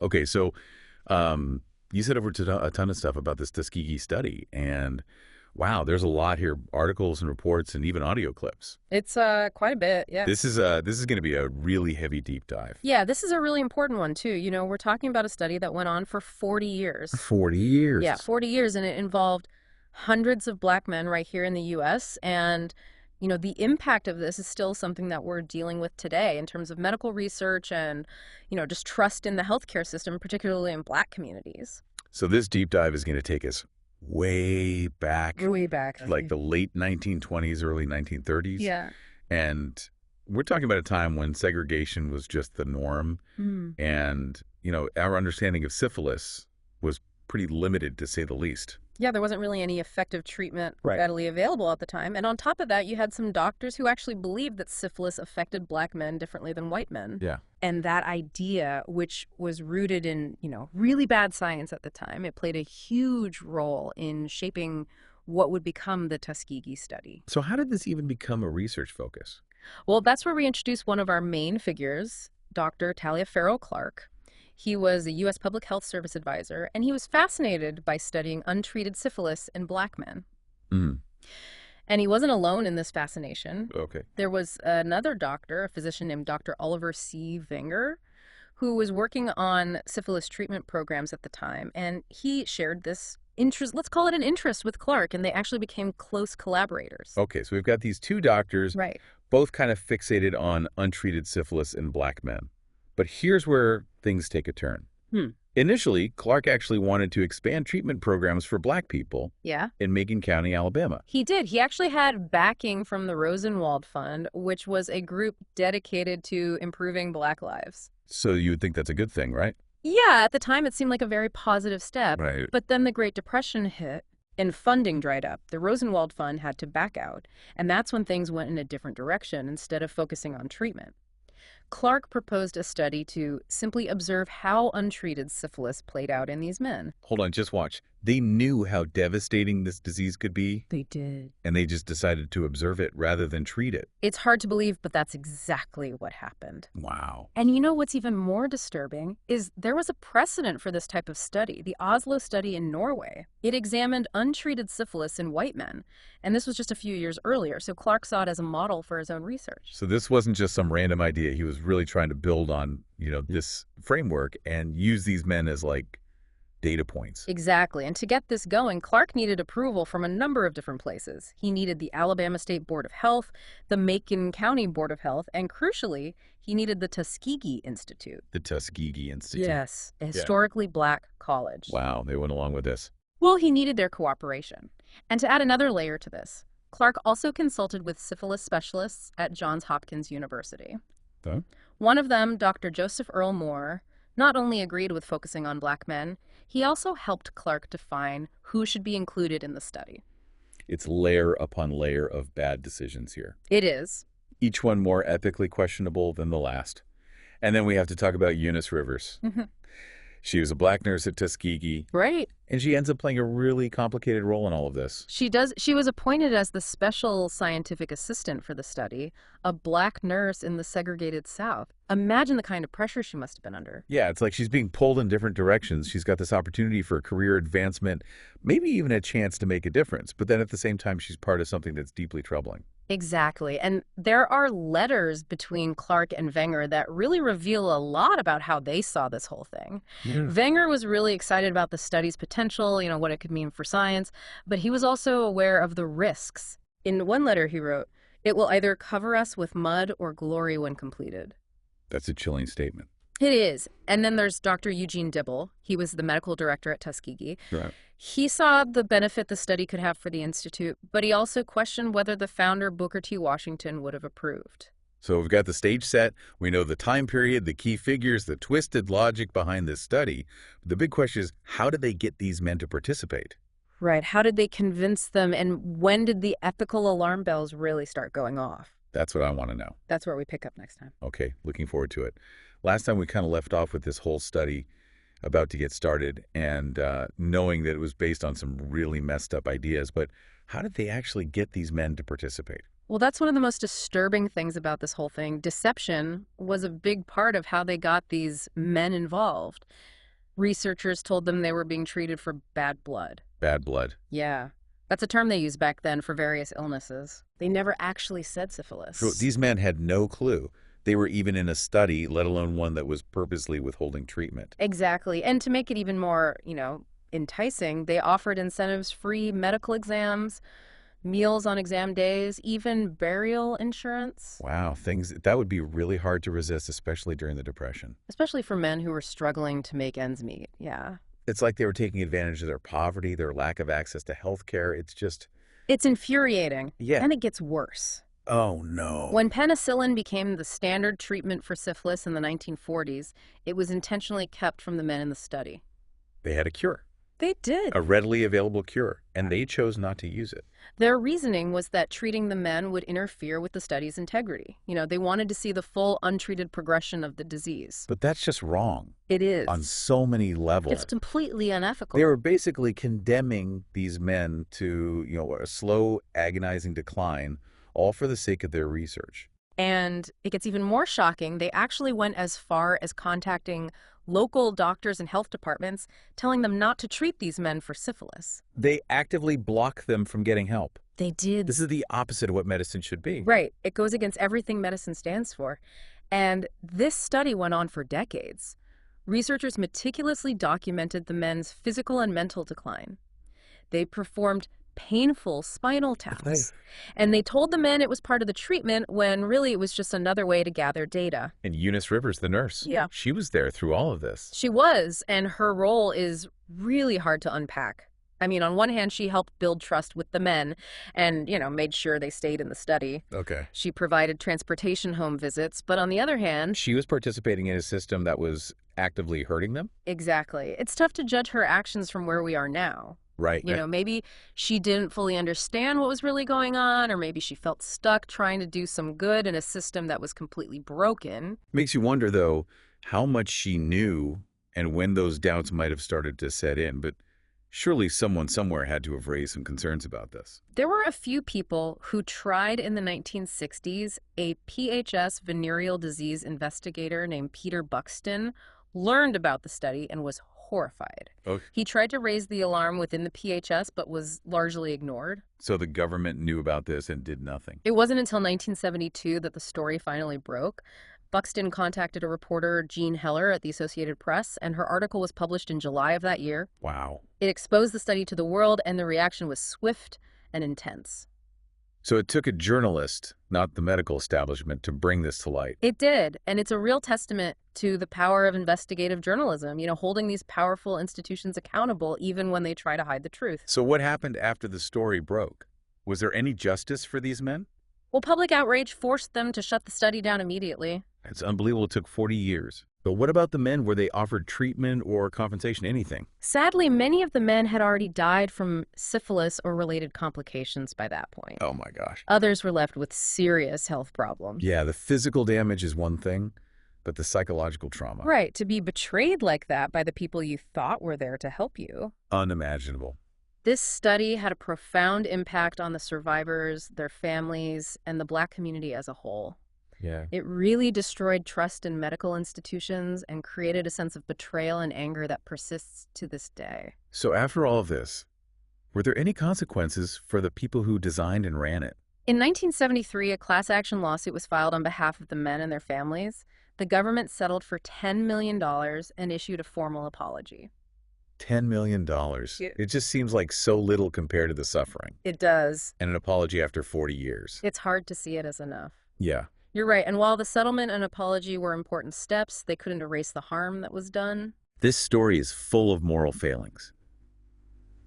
Okay, so you said over a ton of stuff about this Tuskegee study, and wow, there's a lot here, articles and reports and even audio clips. It's quite a bit, yeah. This is going to be a really heavy deep dive. Yeah, this is a really important one too. We're talking about a study that went on for 40 years. 40 Yeah, years. 40 years, and it involved hundreds of black men right here in the US. And, the impact of this is still something that we're dealing with today in terms of medical research and, just trust in the healthcare system, particularly in black communities. So this deep dive is going to take us way back, Way back. like the late 1920s, early 1930s. Yeah. And we're talking about a time when segregation was just the norm. Mm. And, our understanding of syphilis was pretty limited, to say the least. Yeah, there wasn't really any effective treatment Right. readily available at the time. And on top of that, you had some doctors who actually believed that syphilis affected black men differently than white men. Yeah. And that idea, which was rooted in, really bad science at the time, it played a huge role in shaping what would become the Tuskegee study. So how did this even become a research focus? Well, that's where we introduce one of our main figures, Dr. Taliaferro Clark. He was a U.S. Public Health Service advisor, and he was fascinated by studying untreated syphilis in black men. Mm. And he wasn't alone in this fascination. Okay. There was another doctor, a physician named Dr. Oliver C. Wenger, who was working on syphilis treatment programs at the time, and he shared this interest, let's call it an interest, with Clark, and they actually became close collaborators. Okay, so we've got these two doctors, Right. both kind of fixated on untreated syphilis in black men. But here's where things take a turn. Hmm. Initially, Clark actually wanted to expand treatment programs for black people Yeah. in Macon County, Alabama. He did. He actually had backing from the Rosenwald Fund, which was a group dedicated to improving black lives. So you would think that's a good thing, right? Yeah, at the time it seemed like a very positive step. Right. But then the Great Depression hit and funding dried up. The Rosenwald Fund had to back out, and that's when things went in a different direction instead of focusing on treatment. Clark proposed a study to simply observe how untreated syphilis played out in these men. Hold on, just watch. They knew how devastating this disease could be, They did. and they just decided to observe it rather than treat it. It's hard to believe, but that's exactly what happened. Wow. And what's even more disturbing is there was a precedent for this type of study, the Oslo study in Norway. It examined untreated syphilis in white men, and this was just a few years earlier, so Clark saw it as a model for his own research. So this wasn't just some random idea. He was really trying to build on, this framework and use these men as like data points. Exactly, and to get this going, Clark needed approval from a number of different places. He needed the Alabama State Board of Health, the Macon County Board of Health, and crucially, he needed the Tuskegee Institute. The Tuskegee Institute. Yes, a historically black college. Wow, they went along with this. Well, he needed their cooperation. And to add another layer to this, Clark also consulted with syphilis specialists at Johns Hopkins University. Huh? One of them, Dr. Joseph Earl Moore, not only agreed with focusing on black men, he also helped Clark define who should be included in the study. It's layer upon layer of bad decisions here. It is. Each one more ethically questionable than the last. And then we have to talk about Eunice Rivers. She was a black nurse at Tuskegee, Right. and she ends up playing a really complicated role in all of this. She was appointed as the special scientific assistant for the study, a black nurse in the segregated South. Imagine the kind of pressure she must have been under. Yeah, it's like she's being pulled in different directions. She's got this opportunity for a career advancement, maybe even a chance to make a difference. But then at the same time, she's part of something that's deeply troubling. Exactly. And there are letters between Clark and Wenger that really reveal a lot about how they saw this whole thing. Wenger was really excited about the study's potential, what it could mean for science, but he was also aware of the risks. In one letter he wrote, "It will either cover us with mud or glory when completed." That's a chilling statement. It is. And then there's Dr. Eugene Dibble. He was the medical director at Tuskegee. Right. He saw the benefit the study could have for the Institute, but he also questioned whether the founder, Booker T. Washington, would have approved. So we've got the stage set. We know the time period, the key figures, the twisted logic behind this study. The big question is, how did they get these men to participate? Right. How did they convince them, and when did the ethical alarm bells really start going off? That's what I want to know. That's where we pick up next time. Okay, looking forward to it. Last time we kind of left off with this whole study about to get started and knowing that it was based on some really messed up ideas. But how did they actually get these men to participate? Well, that's one of the most disturbing things about this whole thing. Deception was a big part of how they got these men involved. Researchers told them they were being treated for bad blood. Bad blood. Yeah. That's a term they used back then for various illnesses. They never actually said So syphilis. these men had no clue. They were even in a study, let alone one that was purposely withholding treatment. Exactly. And to make it even more, enticing, they offered incentives-free medical exams, meals on exam days, even burial insurance, Wow, things that would be really hard to resist, especially during the Depression. especially for men who were struggling to make ends meet. Yeah. It's like they were taking advantage of their poverty, their lack of access to health care. It's just, It's infuriating. yeah. And it gets worse. Oh, no. When penicillin became the standard treatment for syphilis in the 1940s, it was intentionally kept from the men in the study. They had a cure, They did. a readily available cure, and they chose not to use it. Their reasoning was that treating the men would interfere with the study's integrity. They wanted to see the full untreated progression of the disease. But that's just wrong It is. on so many levels. It's completely unethical. They were basically condemning these men to, a slow, agonizing decline, all for the sake of their research. And it gets even more shocking. They actually went as far as contacting local doctors and health departments, telling them not to treat these men for syphilis. They actively block them from getting help. They did. This is the opposite of what medicine should be. Right. It goes against everything medicine stands for. And this study went on for decades. Researchers meticulously documented the men's physical and mental decline. They performed painful spinal taps. And they told the men it was part of the treatment when really it was just another way to gather data. And Eunice Rivers, the nurse, Yeah. she was there through all of this. She was, and her role is really hard to unpack. I mean, on one hand, she helped build trust with the men and, made sure they stayed in the study. Okay. She provided transportation home visits, but on the other hand, She was participating in a system that was actively hurting them? exactly. It's tough to judge her actions from where we are now. Right. Maybe she didn't fully understand what was really going on, or maybe she felt stuck trying to do some good in a system that was completely broken. Makes you wonder, though, how much she knew and when those doubts might have started to set in. But surely someone somewhere had to have raised some concerns about this. There were a few people who tried in the 1960s. A PHS venereal disease investigator named Peter Buxton learned about the study and was horrified. Okay. He tried to raise the alarm within the PHS, but was largely ignored. So the government knew about this and did nothing. It wasn't until 1972 that the story finally broke. Buxton contacted a reporter, Jean Heller, at the Associated Press, and her article was published in July of that year. Wow. It exposed the study to the world, and the reaction was swift and intense. So it took a journalist, not the medical establishment, to bring this to light. It did, and it's a real testament to the power of investigative journalism, holding these powerful institutions accountable even when they try to hide the truth. So what happened after the story broke? Was there any justice for these men? Well, public outrage forced them to shut the study down immediately. It's unbelievable it took 40 years. But what about the men? Were they offered treatment or compensation, anything? Sadly, many of the men had already died from syphilis or related complications by that point. Oh my gosh. Others were left with serious health problems. Yeah, the physical damage is one thing, but the psychological trauma. Right, to be betrayed like that by the people you thought were there to help you. Unimaginable. This study had a profound impact on the survivors, their families, and the Black community as a whole. Yeah. It really destroyed trust in medical institutions and created a sense of betrayal and anger that persists to this day. So after all of this, were there any consequences for the people who designed and ran it? In 1973, a class action lawsuit was filed on behalf of the men and their families. The government settled for $10 million and issued a formal apology. $10 million. Yeah. It just seems like so little compared to the suffering. It does. And an apology after 40 years. It's hard to see it as enough. Yeah. You're right, and while the settlement and apology were important steps, they couldn't erase the harm that was done. This story is full of moral failings.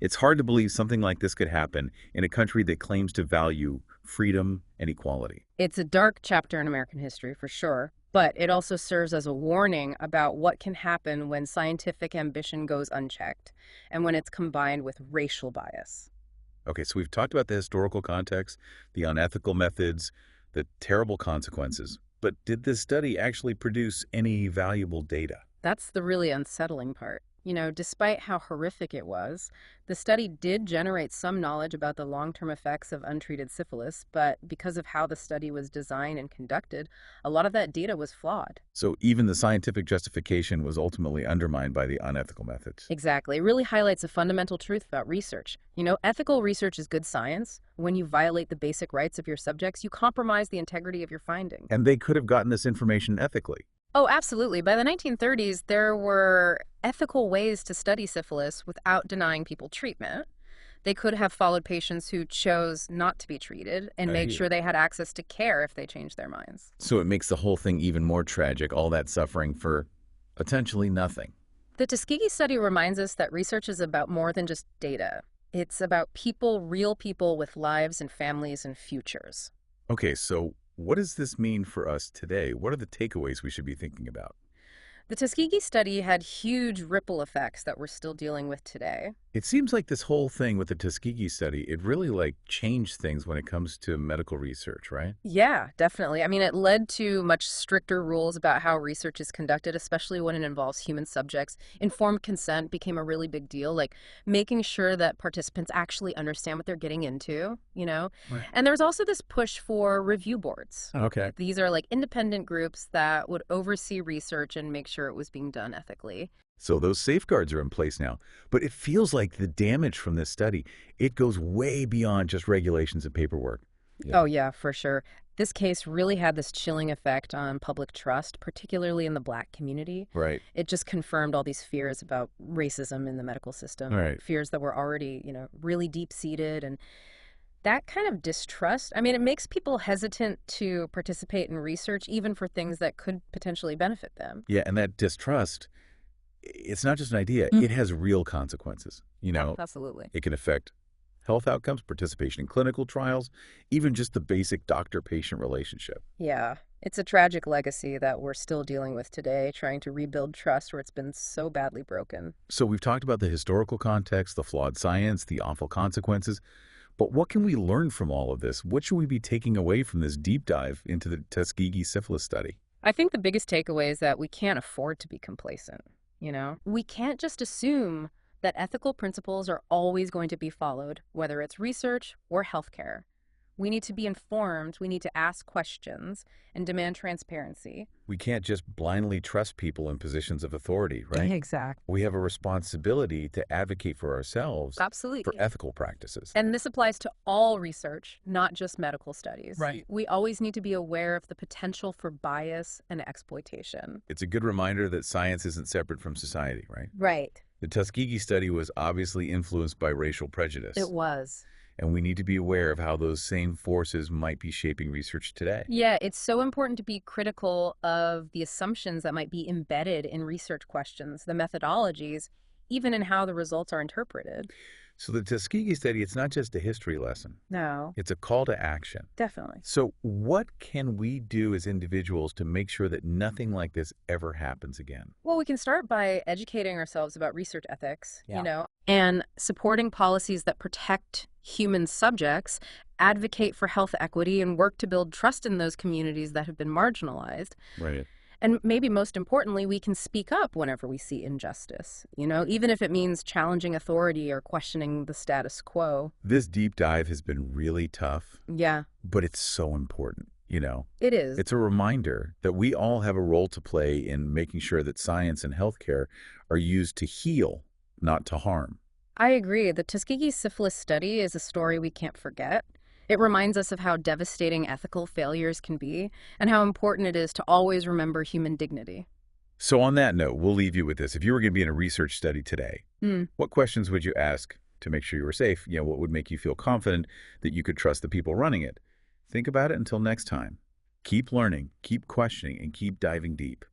It's hard to believe something like this could happen in a country that claims to value freedom and equality. It's a dark chapter in American history, for sure, but it also serves as a warning about what can happen when scientific ambition goes unchecked and when it's combined with racial bias. Okay, so we've talked about the historical context, the unethical methods, the terrible consequences. But did this study actually produce any valuable data? That's the really unsettling part. Despite how horrific it was, the study did generate some knowledge about the long-term effects of untreated syphilis, but because of how the study was designed and conducted, a lot of that data was flawed. So even the scientific justification was ultimately undermined by the unethical methods. Exactly. It really highlights a fundamental truth about research. Ethical research is good science. When you violate the basic rights of your subjects, you compromise the integrity of your findings. And they could have gotten this information ethically. Oh, absolutely. By the 1930s, there were ethical ways to study syphilis without denying people treatment. They could have followed patients who chose not to be treated and made sure they had access to care if they changed their minds. So it makes the whole thing even more tragic, all that suffering for potentially nothing. The Tuskegee study reminds us that research is about more than just data. It's about people, real people with lives and families and futures. Okay, so what does this mean for us today? What are the takeaways we should be thinking about? The Tuskegee study had huge ripple effects that we're still dealing with today. It seems like this whole thing with the Tuskegee study, it really changed things when it comes to medical research, right? Yeah, definitely. I mean, it led to much stricter rules about how research is conducted, especially when it involves human subjects. Informed consent became a really big deal, like making sure that participants actually understand what they're getting into. Right. And there was also this push for review boards. Okay. These are like independent groups that would oversee research and make sure it was being done ethically. So those safeguards are in place now. But it feels like the damage from this study, it goes way beyond just regulations and paperwork. Oh, yeah, for sure. This case really had this chilling effect on public trust, particularly in the Black community. Right. It just confirmed all these fears about racism in the medical system, Right. fears that were already, really deep-seated. And that kind of distrust, I mean, it makes people hesitant to participate in research, even for things that could potentially benefit them. Yeah, and that distrust, it's not just an idea. It has real consequences. Absolutely. It can affect health outcomes, participation in clinical trials, even just the basic doctor-patient relationship. Yeah, it's a tragic legacy that we're still dealing with today, trying to rebuild trust where it's been so badly broken. So we've talked about the historical context, the flawed science, the awful consequences. But what can we learn from all of this? What should we be taking away from this deep dive into the Tuskegee syphilis study? I think the biggest takeaway is that we can't afford to be complacent. We can't just assume that ethical principles are always going to be followed, whether it's research or healthcare. We need to be informed, we need to ask questions, and demand transparency. We can't just blindly trust people in positions of authority, right? Exactly. We have a responsibility to advocate for ourselves Absolutely. for ethical practices. And this applies to all research, not just medical studies. Right. We always need to be aware of the potential for bias and exploitation. It's a good reminder that science isn't separate from society, right? Right. The Tuskegee study was obviously influenced by racial prejudice. It was. And we need to be aware of how those same forces might be shaping research today. Yeah, it's so important to be critical of the assumptions that might be embedded in research questions, the methodologies, even in how the results are interpreted. So the Tuskegee study, it's not just a history lesson. No, It's a call to action. definitely. So what can we do as individuals to make sure that nothing like this ever happens again? Well, we can start by educating ourselves about research ethics, Yeah. and supporting policies that protect human subjects, advocate for health equity, and work to build trust in those communities that have been marginalized. Right. And maybe most importantly, we can speak up whenever we see injustice, even if it means challenging authority or questioning the status quo. This deep dive has been really tough, Yeah, but it's so important. it is. It's a reminder that we all have a role to play in making sure that science and healthcare are used to heal, not to harm. I agree. The Tuskegee syphilis study is a story we can't forget. It reminds us of how devastating ethical failures can be and how important it is to always remember human dignity. So on that note, we'll leave you with this. If you were going to be in a research study today, what questions would you ask to make sure you were safe? What would make you feel confident that you could trust the people running it? Think about it until next time. Keep learning, keep questioning, and keep diving deep.